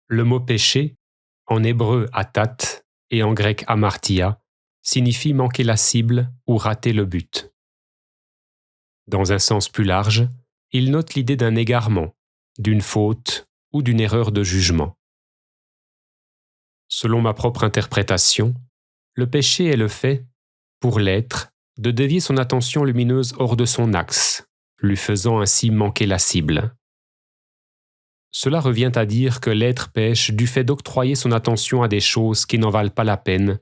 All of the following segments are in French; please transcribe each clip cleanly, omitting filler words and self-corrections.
Le mot péché, en hébreu atat et en grec amartia, signifie manquer la cible ou rater le but. Dans un sens plus large, il note l'idée d'un égarement, d'une faute ou d'une erreur de jugement. Selon ma propre interprétation, le péché est le fait, pour l'être, de dévier son attention lumineuse hors de son axe, lui faisant ainsi manquer la cible. Cela revient à dire que l'être pêche du fait d'octroyer son attention à des choses qui n'en valent pas la peine,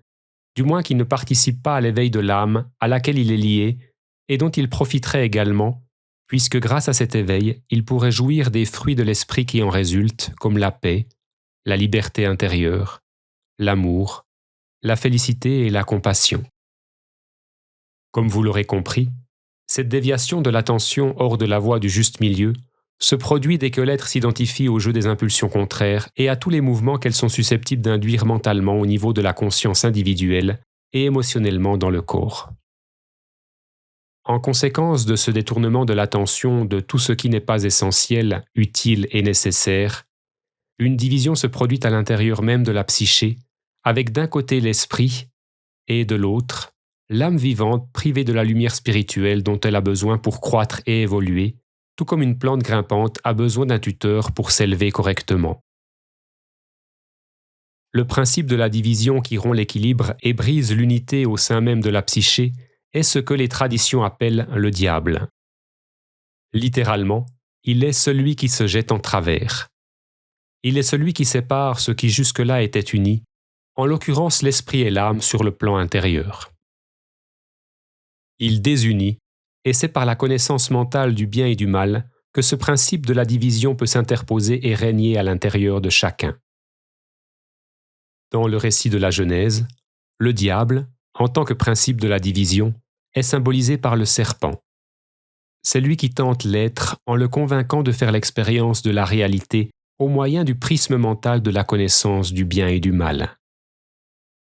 du moins qui ne participent pas à l'éveil de l'âme à laquelle il est lié et dont il profiterait également, puisque grâce à cet éveil, il pourrait jouir des fruits de l'esprit qui en résultent, comme la paix, la liberté intérieure, l'amour, la félicité et la compassion. Comme vous l'aurez compris, cette déviation de l'attention hors de la voie du juste milieu se produit dès que l'être s'identifie au jeu des impulsions contraires et à tous les mouvements qu'elles sont susceptibles d'induire mentalement au niveau de la conscience individuelle et émotionnellement dans le corps. En conséquence de ce détournement de l'attention de tout ce qui n'est pas essentiel, utile et nécessaire, une division se produit à l'intérieur même de la psyché, avec d'un côté l'esprit et de l'autre, l'âme vivante privée de la lumière spirituelle dont elle a besoin pour croître et évoluer, tout comme une plante grimpante a besoin d'un tuteur pour s'élever correctement. Le principe de la division qui rompt l'équilibre et brise l'unité au sein même de la psyché est ce que les traditions appellent le diable. Littéralement, il est celui qui se jette en travers. Il est celui qui sépare ce qui jusque-là était uni, en l'occurrence l'esprit et l'âme sur le plan intérieur. Il désunit, et c'est par la connaissance mentale du bien et du mal que ce principe de la division peut s'interposer et régner à l'intérieur de chacun. Dans le récit de la Genèse, le diable, en tant que principe de la division, est symbolisé par le serpent. C'est lui qui tente l'être en le convainquant de faire l'expérience de la réalité au moyen du prisme mental de la connaissance du bien et du mal.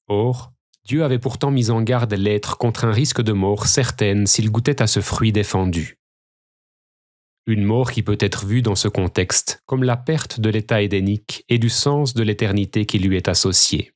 Or, Dieu avait pourtant mis en garde l'être contre un risque de mort certaine s'il goûtait à ce fruit défendu. Une mort qui peut être vue dans ce contexte comme la perte de l'état édénique et du sens de l'éternité qui lui est associé.